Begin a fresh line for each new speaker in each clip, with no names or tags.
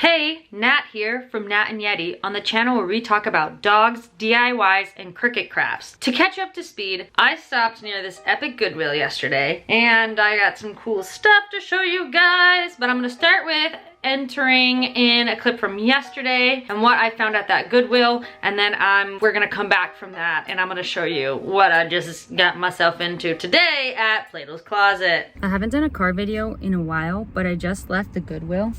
Hey, Nat here from Nat and Yeti on the channel where we talk about dogs, DIYs, and cricket crafts. To catch you up to speed, I stopped near this epic Goodwill yesterday and I got some cool stuff to show you guys, but I'm gonna start with entering in a clip from yesterday and what I found at that Goodwill, and then we're gonna come back from that and I'm gonna show you what I just got myself into today at Plato's Closet. I haven't done a car video in a while, but I just left the Goodwill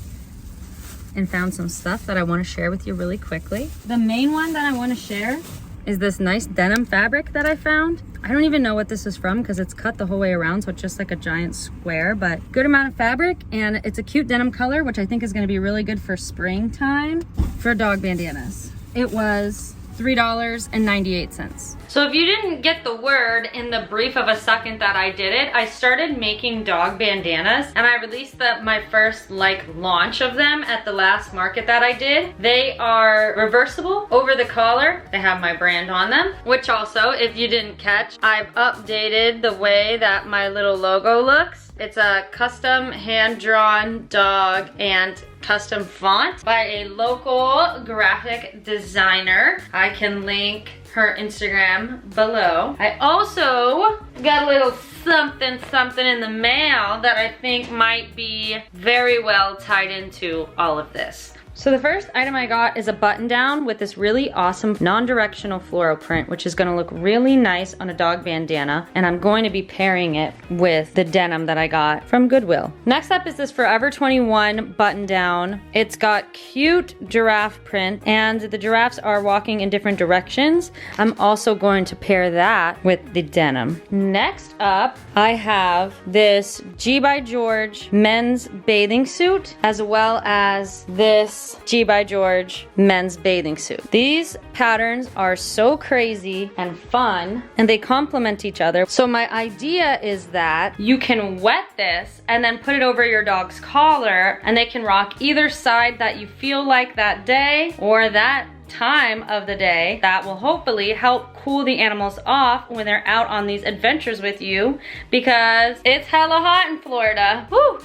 and found some stuff that I want to share with you really quickly. The main one that I want to share is this nice denim fabric that I found. I don't even know what this is from because it's cut the whole way around, so it's just like a giant square, but good amount of fabric, and it's a cute denim color, which I think is going to be really good for springtime for dog bandanas. It was $3.98. So if you didn't get the word in the brief of a second that I did it, I started making dog bandanas and I released my first launch of them at the last market that I did. They are reversible over the collar. They have my brand on them, which also, if you didn't catch, I've updated the way that my little logo looks. It's a custom hand-drawn dog and custom font by a local graphic designer. I can link her Instagram below. I also got a little something in the mail that I think might be very well tied into all of this. So the first item I got is a button down with this really awesome non-directional floral print, which is gonna look really nice on a dog bandana, and I'm going to be pairing it with the denim that I got from Goodwill. Next up is this Forever 21 button down. It's got cute giraffe print, and the giraffes are walking in different directions. I'm also going to pair that with the denim. Next up, I have this G by George men's bathing suit, as well as this G by George men's bathing suit. These patterns are so crazy and fun, and they complement each other. So my idea is that you can wet this and then put it over your dog's collar, and they can rock either side that you feel like that day or that time of the day. That will hopefully help cool the animals off when they're out on these adventures with you, because it's hella hot in Florida. Woo!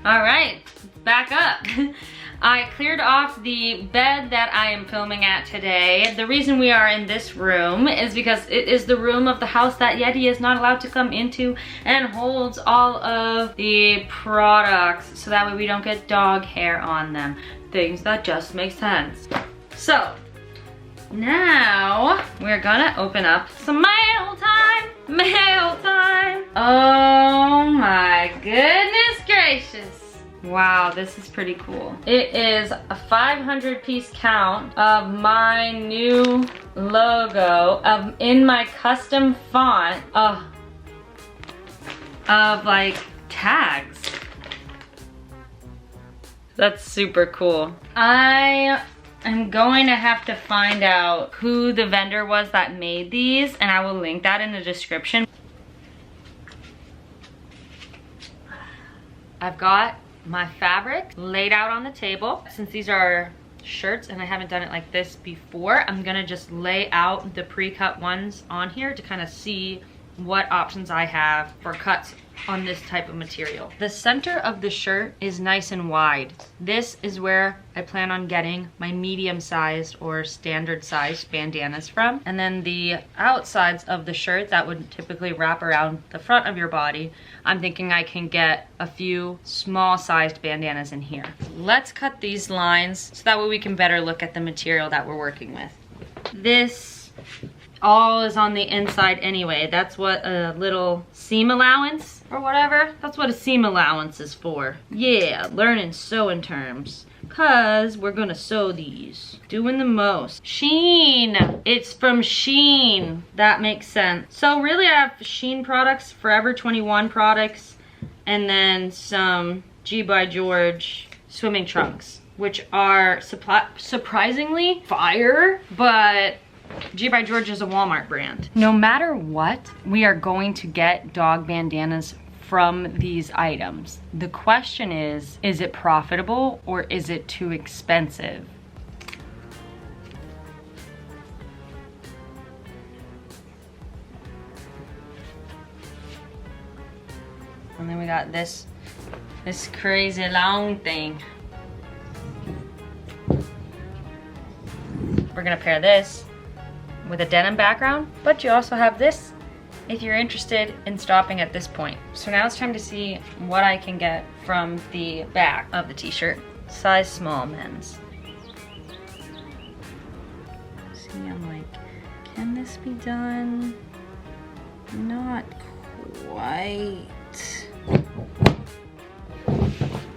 All right, back up. I cleared off the bed that I am filming at today. The reason we are in this room is because it is the room of the house that Yeti is not allowed to come into and holds all of the products, so that way we don't get dog hair on them. Things that just make sense. So now we're gonna open up some mail time. Mail time. Oh my goodness gracious. Wow, this is pretty cool. It is a 500 piece count of my new logo in my custom font of like tags. That's super cool. I am going to have to find out who the vendor was that made these, and I will link that in the description. I've got my fabric laid out on the table. Since these are shirts and I haven't done it like this before, I'm gonna just lay out the pre-cut ones on here to kind of see what options I have for cuts on this type of material. The center of the shirt is nice and wide. This is where I plan on getting my medium-sized or standard-sized bandanas from. And then the outsides of the shirt that would typically wrap around the front of your body, I'm thinking I can get a few small-sized bandanas in here. Let's cut these lines so that way we can better look at the material that we're working with. This all is on the inside anyway. That's what a little seam allowance or whatever, that's what a seam allowance is for. Yeah, learning sewing terms, cause we're gonna sew these. Doing the most. Shein, it's from Shein. That makes sense. So really I have Shein products, Forever 21 products, and then some G by George swimming trunks, which are surprisingly fire, but G by George is a Walmart brand. No matter what, we are going to get dog bandanas from these items. The question is it profitable or is it too expensive? And then we got this crazy long thing. we're gonna pair this with a denim background, but you also have this if you're interested in stopping at this point. So now it's time to see what I can get from the back of the t-shirt. Size small men's. See, I'm like, can this be done? Not quite.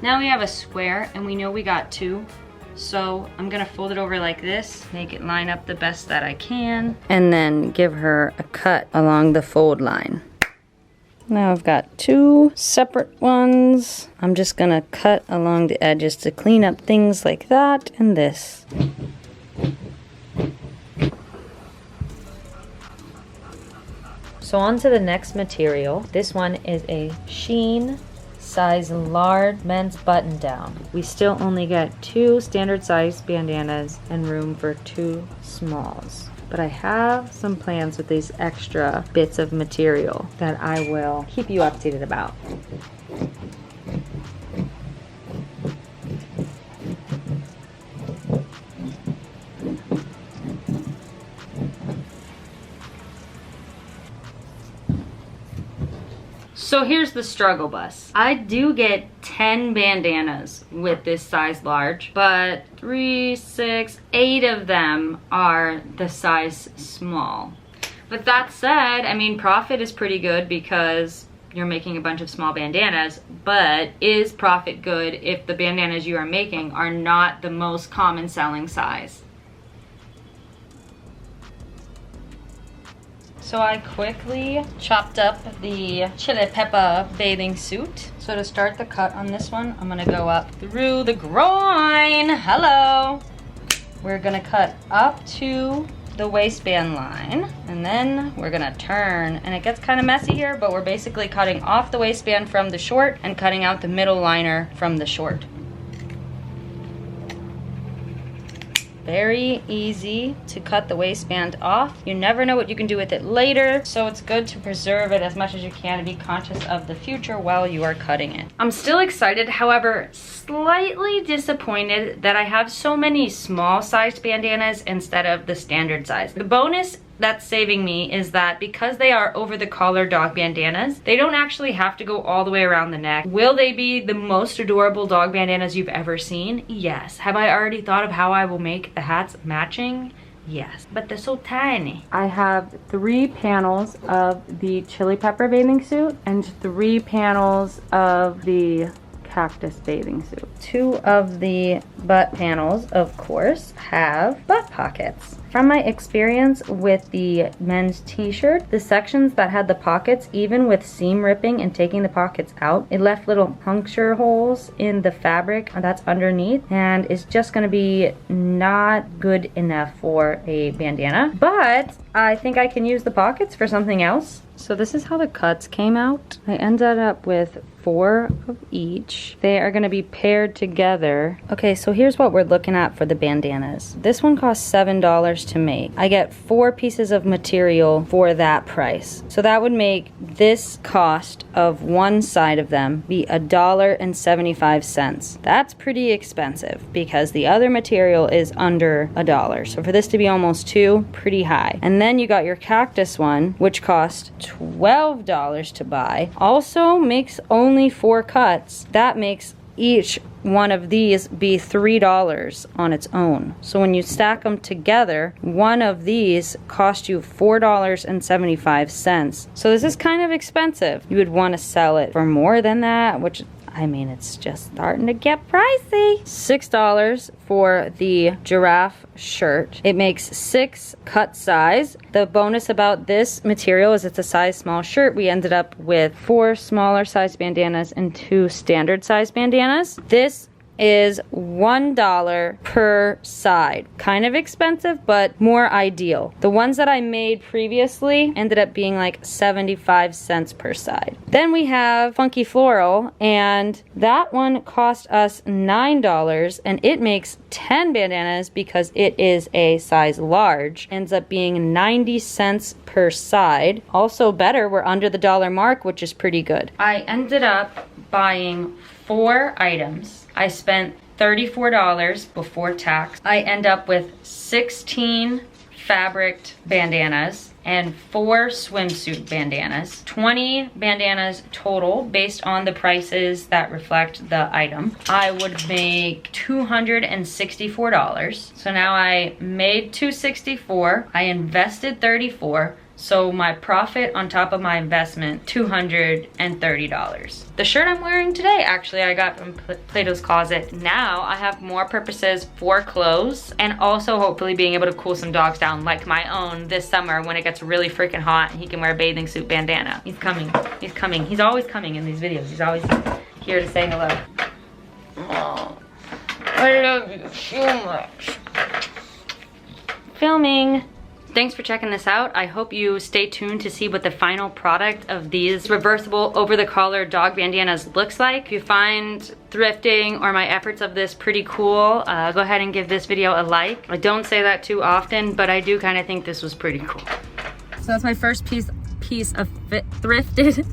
Now we have a square and we know we got two. So I'm gonna fold it over like this, make it line up the best that I can, and then give her a cut along the fold line. Now I've got two separate ones. I'm just gonna cut along the edges to clean up things like that and this. So on to the next material. This one is a sheen size large men's button down. We still only get two standard size bandanas and room for two smalls. But I have some plans with these extra bits of material that I will keep you updated about. So here's the struggle bus. I do get 10 bandanas with this size large, but 3, 6, 8 of them are the size small. But that said, I mean, profit is pretty good because you're making a bunch of small bandanas, but is profit good if the bandanas you are making are not the most common selling size? So I quickly chopped up the chili pepper bathing suit. So to start the cut on this one, I'm gonna go up through the groin. Hello. We're gonna cut up to the waistband line, and then we're gonna turn, and it gets kind of messy here, but we're basically cutting off the waistband from the short and cutting out the middle liner from the short. Very easy to cut the waistband off. You never know what you can do with it later, so it's good to preserve it as much as you can and be conscious of the future while you are cutting it. I'm still excited, however, slightly disappointed that I have so many small sized bandanas instead of the standard size. The bonus that's saving me is that because they are over the collar dog bandanas, they don't actually have to go all the way around the neck. Will they be the most adorable dog bandanas you've ever seen? Yes. Have I already thought of how I will make the hats matching? Yes, but they're so tiny. I have 3 panels of the chili pepper bathing suit and 3 panels of the cactus bathing suit. 2 of the butt panels, of course, have butt pockets. From my experience with the men's t-shirt, the sections that had the pockets, even with seam ripping and taking the pockets out, it left little puncture holes in the fabric that's underneath, and it's just gonna be not good enough for a bandana. But I think I can use the pockets for something else. So this is how the cuts came out. I ended up with 4 of each. They are gonna be paired together. Okay, so here's what we're looking at for the bandanas. This one costs $7 to make. I get 4 pieces of material for that price. So that would make this cost of one side of them be $1.75. That's pretty expensive because the other material is under $1. So for this to be almost 2, pretty high. And then you got your cactus one, which cost $12 to buy. Also makes only 4 cuts. That makes each one of these be $3 on its own. So when you stack them together, one of these cost you $4.75. So this is kind of expensive. You would want to sell it for more than that, which, I mean, it's just starting to get pricey. $6 for the giraffe shirt. It makes 6 cut size. The bonus about this material is it's a size small shirt. We ended up with 4 smaller size bandanas and 2 standard size bandanas. This is $1 per side. Kind of expensive, but more ideal. The ones that I made previously ended up being like 75 cents per side. Then we have Funky Floral, and that one cost us $9, and it makes 10 bandanas because it is a size large. Ends up being 90 cents per side. Also better, we're under the dollar mark, which is pretty good. I ended up buying 4 items. I spent $34 before tax. I end up with 16 fabric bandanas and 4 swimsuit bandanas. 20 bandanas total based on the prices that reflect the item. I would make $264. So now I made $264. I invested $34. So my profit on top of my investment, $230. The shirt I'm wearing today, actually, I got from Plato's Closet. Now I have more purposes for clothes and also hopefully being able to cool some dogs down like my own this summer when it gets really freaking hot and he can wear a bathing suit bandana. He's coming, he's coming. He's always coming in these videos. He's always here to say hello. Oh, I love you so much. Filming. Thanks for checking this out. I hope you stay tuned to see what the final product of these reversible over-the-collar dog bandanas looks like. If you find thrifting or my efforts of this pretty cool, go ahead and give this video a like. I don't say that too often, but I do kind of think this was pretty cool. So that's my first piece of thrifted